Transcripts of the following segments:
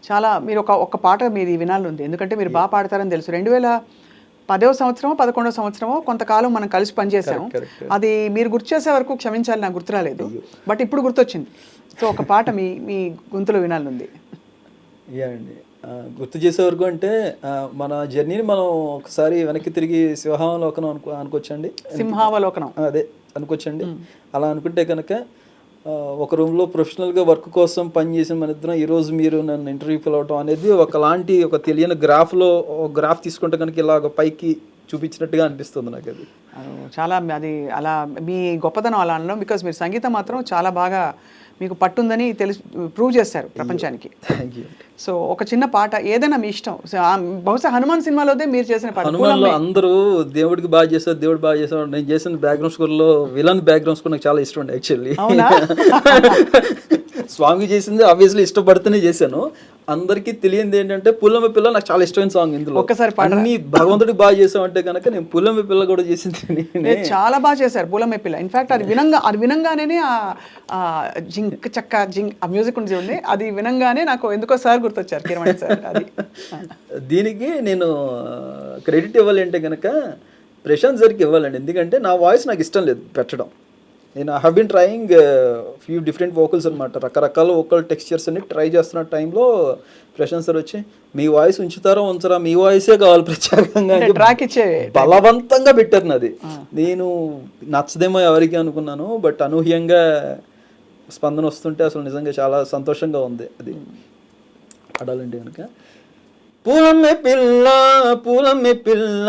చాలా మీరు ఒక పాట మీది వినాలనుంది. ఎందుకంటే మీరు బా పాడతారని తెలుసు. 2010వ సంవత్సరమో, 11వ సంవత్సరమో కొంతకాలం మనం కలిసి పనిచేసాం. కరెక్ట్. అది మీరు గుర్తు చేసే వరకు క్షమించాలి, నాకు గుర్తు రాలేదు. అయ్యో! బట్ ఇప్పుడు గుర్తొచ్చింది. సో ఒక పాట మీ గొంతులో వినాలనుంది. యాహ్! అండి. గుర్తు చేసే వరకు అంటే మన జర్నీని మనం ఒకసారి వెనక్కి తిరిగి సింహావలోకనం అనుకోవచ్చండి. సింహావలోకనం. అదే అనుకోవచ్చండి. అలా అనుకుంటే కనుక ఒక రూమ్‌లో ప్రొఫెషనల్‌గా వర్క్ కోసం పనిచేసిన మనిద్దరం ఈరోజు మీరు నన్ను ఇంటర్వ్యూకి పిలవటం అనేది ఒకలాంటి ఒక తెలియని గ్రాఫ్ తీసుకుంటే కనుక ఇలాగ పైకి చూపించినట్టుగా అనిపిస్తుంది నాకది. చాలా అది అలా మీ గొప్పతనం అలా అనడం. బికాజ్ మీరు సంగీతం మాత్రం చాలా బాగా మీకు పట్టుందని ప్రూవ్ చేశారు ప్రపంచానికి. Thank you. సో ఒక చిన్న పాట ఏదైనా మీ ఇష్టం. బహుశా హనుమాన్ సినిమాలోదే మీరు చేసిన పాట. హనుమాన్‌లో అందరూ దేవుడికి బాగా చేశారు, దేవుడు బాగా చేశారు. నేను చేసిన బ్యాక్‌గ్రౌండ్ స్కోర్‌లో విలన్ బ్యాక్‌గ్రౌండ్ స్కోర్ నాకు చాలా ఇష్టం అండి యాక్చువల్లీ. అవునా? స్వామి చేసింది ఆబ్వియస్లీ ఇష్టపడుతూనే చేశాను. అందరికీ తెలియంది ఏంటంటే పుల్లమ్మ పిల్ల నాకు చాలా ఇష్టమైన సాంగ్ ఇందులో. ఒక్కసారి పాడరా? అన్ని భగవంతుడికి బాగా చేసామంటే కనుక నేను పుల్లమ్మ పిల్ల కూడా చేసింది నేనే. చాలా బాగా చేశారు పూలమ్మ పిల్ల. ఇన్ఫాక్ట్ అది వినంగానే జింక్ చక్క జింక్ ఆ మ్యూజిక్ ఉంది. అది వినంగానే నాకు ఎందుకో సార్ గుర్తొచ్చారు, కిరమణి సార్. అది దీనికి నేను క్రెడిట్ ఇవ్వాలి అంటే కనుక ప్రశాంత్ సార్కి ఇవ్వాలండి. ఎందుకంటే నా వాయిస్ నాకు ఇష్టం లేదు పెట్టడం. నేను I have been trying few different vocals అనమాట. రకరకాల వోకల్ టెక్స్చర్స్ అన్ని ట్రై చేస్తున్న టైంలో ప్రశాంత్ సార్ వచ్చి మీ వాయిస్ ఉంచుతారో ఉంచరా, మీ వాయిసే కావాలి ప్రత్యేకంగా ట్రాక్ ఇచ్చే బలవంతంగా పెట్టారు నాది. నేను నచ్చదేమో ఎవరికి అనుకున్నాను, బట్ అనూహ్యంగా స్పందన వస్తుంటే అసలు నిజంగా చాలా సంతోషంగా ఉంది అది పాడాలంటే కనుక. పూలమ్మే పిల్ల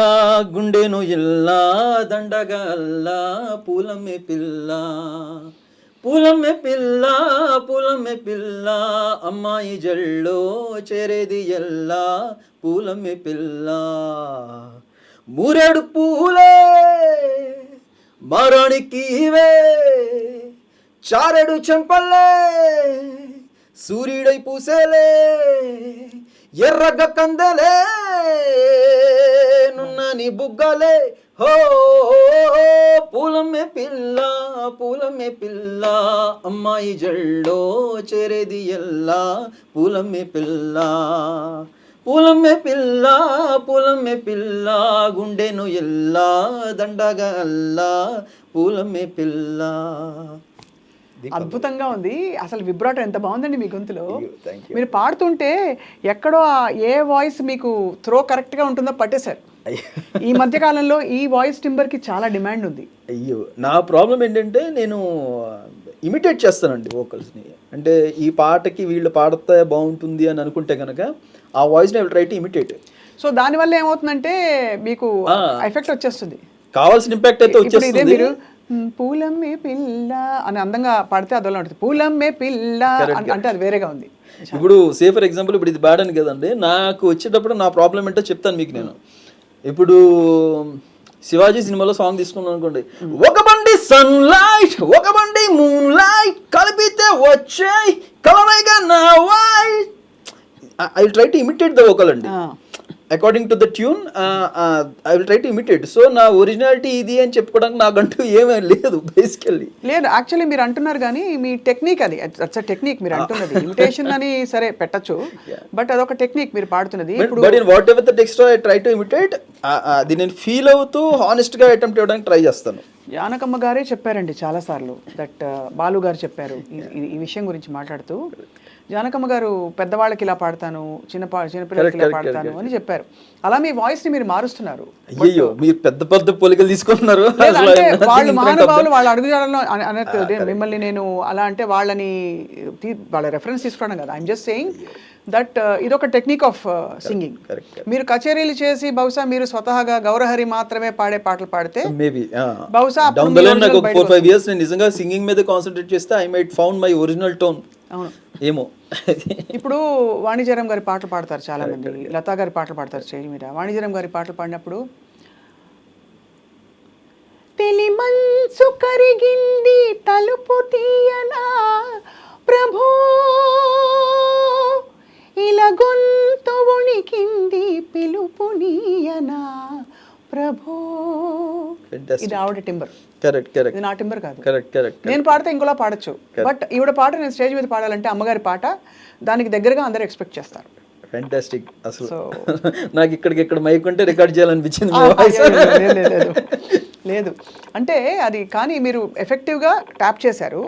గుండెను ఇల్లా దండగా అల్లా పూలమ్మే పిల్ల అమ్మాయి జల్లో చేరేది ఎల్లా పూలమ్మే పిల్ల మూరేడు పూలే మారాణికివే చారెడు చెంపల్లే సూర్యుడై పూసేలే ఎర్రగ కందలే నున్నని బుగ్గలే హో పూలమ్మే పిల్ల అమ్మాయి జల్లో చేరేది ఎల్లా పూలమ్మే పిల్ల గుండెను ఎల్లా దండగా అల్లా పూలమ్మే పిల్ల. అద్భుతంగా ఉంది. అసలు విబ్రాటో ఎంత బాగుందండి మీ గొంతులో. మీరు పాడుతుంటే ఎక్కడో ఏ వాయిస్ మీకు కరెక్ట్గా ఉంటుందో పట్టేశారు. ఈ మధ్య కాలంలో ఈ వాయిస్ టింబర్కి చాలా డిమాండ్ ఉంది. అయ్యో, నా ప్రాబ్లం ఏంటంటే నేను ఇమిటేట్ చేస్తానండి వోకల్స్ని. అంటే ఈ పాటకి వీళ్ళు పాడితే బాగుంటుంది అని అనుకుంటే కనుక ఆ వాయిస్ని I will try to imitate. So దానివల్ల ఏమవుతుందంటే మీకు ఎఫెక్ట్ వచ్చేస్తుంది, కావాల్సిన ఇంపాక్ట్ అయితే వచ్చేస్తుంది. మీరు పూలమ్మే పిల్ల అని అందంగా పాడితే అదోలా ఉంటుంది. పూలమ్మే పిల్ల అంటే అది వేరేగా ఉంది. ఇప్పుడు సే ఫర్ ఎగ్జాంపుల్ ఇప్పుడు ఇది పాడాను కదండి, నాకు వచ్చేటప్పుడు నా ప్రాబ్లం ఏంటో చెప్తాను మీకు నేను. ఇప్పుడు శివాజీ సినిమాలో సాంగ్ తీసుకున్నాను అనుకోండి, ఒక బండి సన్ లైట్ ఒక బండి మూన్ లైట్ కలిపితే వచ్చాయి కలరైగా నా white. I will try to imitate the vocal అండి according to the tune. I will try to imitate. So నా ఒరిజినాలిటీ ఇది అని చెప్పుకోవడానికి నాకంటూ ఏమీ లేదు బేసికల్లీ. లేదు, యాక్చువల్లీ మీరు అంటున్నారు కానీ మీ టెక్నిక్ అది టెక్నిక్ మీరు అంటున్నది. ఇమిటేషన్ అని సరే పెట్టచ్చు, బట్ అదొక టెక్నిక్ మీరు పాడుతున్నది. But in whatever the text I try to imitate, అది నేను ఫీల్ అవుతూ హానెస్ట్గా అటెంప్ట్ చేయడానికి ట్రై చేస్తాను. జానకమ్మ గారే చెప్పారండి చాలాసార్లు, దట్ బాలు గారు చెప్పారు ఈ విషయం గురించి మాట్లాడుతూ. జానకమ్మ గారు పెద్దవాళ్ళకి ఇలా పాడతాను, చిన్నపిల్లలకి ఇలా పాడతాను అని చెప్పారు. అలా మీ వాయిస్ ని మీరు మారుస్తున్నారు. అయ్యో, మీరు పెద్ద పెద్ద పోలికలు తీసుకుంటున్నారు. వాళ్ళు మహానుభావులు వాళ్ళ అడుగుజాడల్లో అనేది మిమ్మల్ని నేను అలా అంటే వాళ్ళ రెఫరెన్స్ తీసుకోవడం కదా. ఐఎమ్ జస్ట్ సేయింగ్ దట్ ఇదొక టెక్నిక్ ఆఫ్ సింగింగ్. మీరు కచేరీలు చేసి బహుశా మీరు స్వతహాగా గౌరహరి మాత్రమే పాడే పాటలు పాడితే మేబీ బహుశా డౌన్ ద లైన్ నాకు 4-5 years నేను నిజంగా సింగింగ్ మీద కాన్సన్ట్రేట్ చేస్తే I might found my original tone. అవును, ఏమో. ఇప్పుడు వాణిజ్యరామ్ గారి పాటలు పాడతారు చాలా మంది, లతా గారి పాటలు పాడతారు స్టేజ్ మీద. వాణిజ్యరామ్ గారి పాటలు పాడినప్పుడు తెలి మనసు కరిగింది తలుపు తీయనా ప్రభో ఇలా గొంతు వణికింది పిలుపు నీయనా ప్రభో, ఇది ఆవిడ టింబర్, కరెక్ట్ కరెక్ట్ ఇది నా టింబర్ కాదు. కరెక్ట్ కరెక్ట్ నేను పాడితే ఇంకోలా పాడొచ్చు, బట్ ఈవిడ పాట నేను స్టేజ్ మీద పాడాలంటే అమ్మగారి పాట దానికి దగ్గరగా అందరూ ఎక్స్పెక్ట్ చేస్తారు. ఫ్యాంటాస్టిక్. అసలు నాకు ఇక్కడ మైక్ ఉంటే రికార్డ్ చేయాలనిపించింది. లేదు అంటే అది, కానీ మీరు ఎఫెక్టివ్గా ట్యాప్ చేశారు.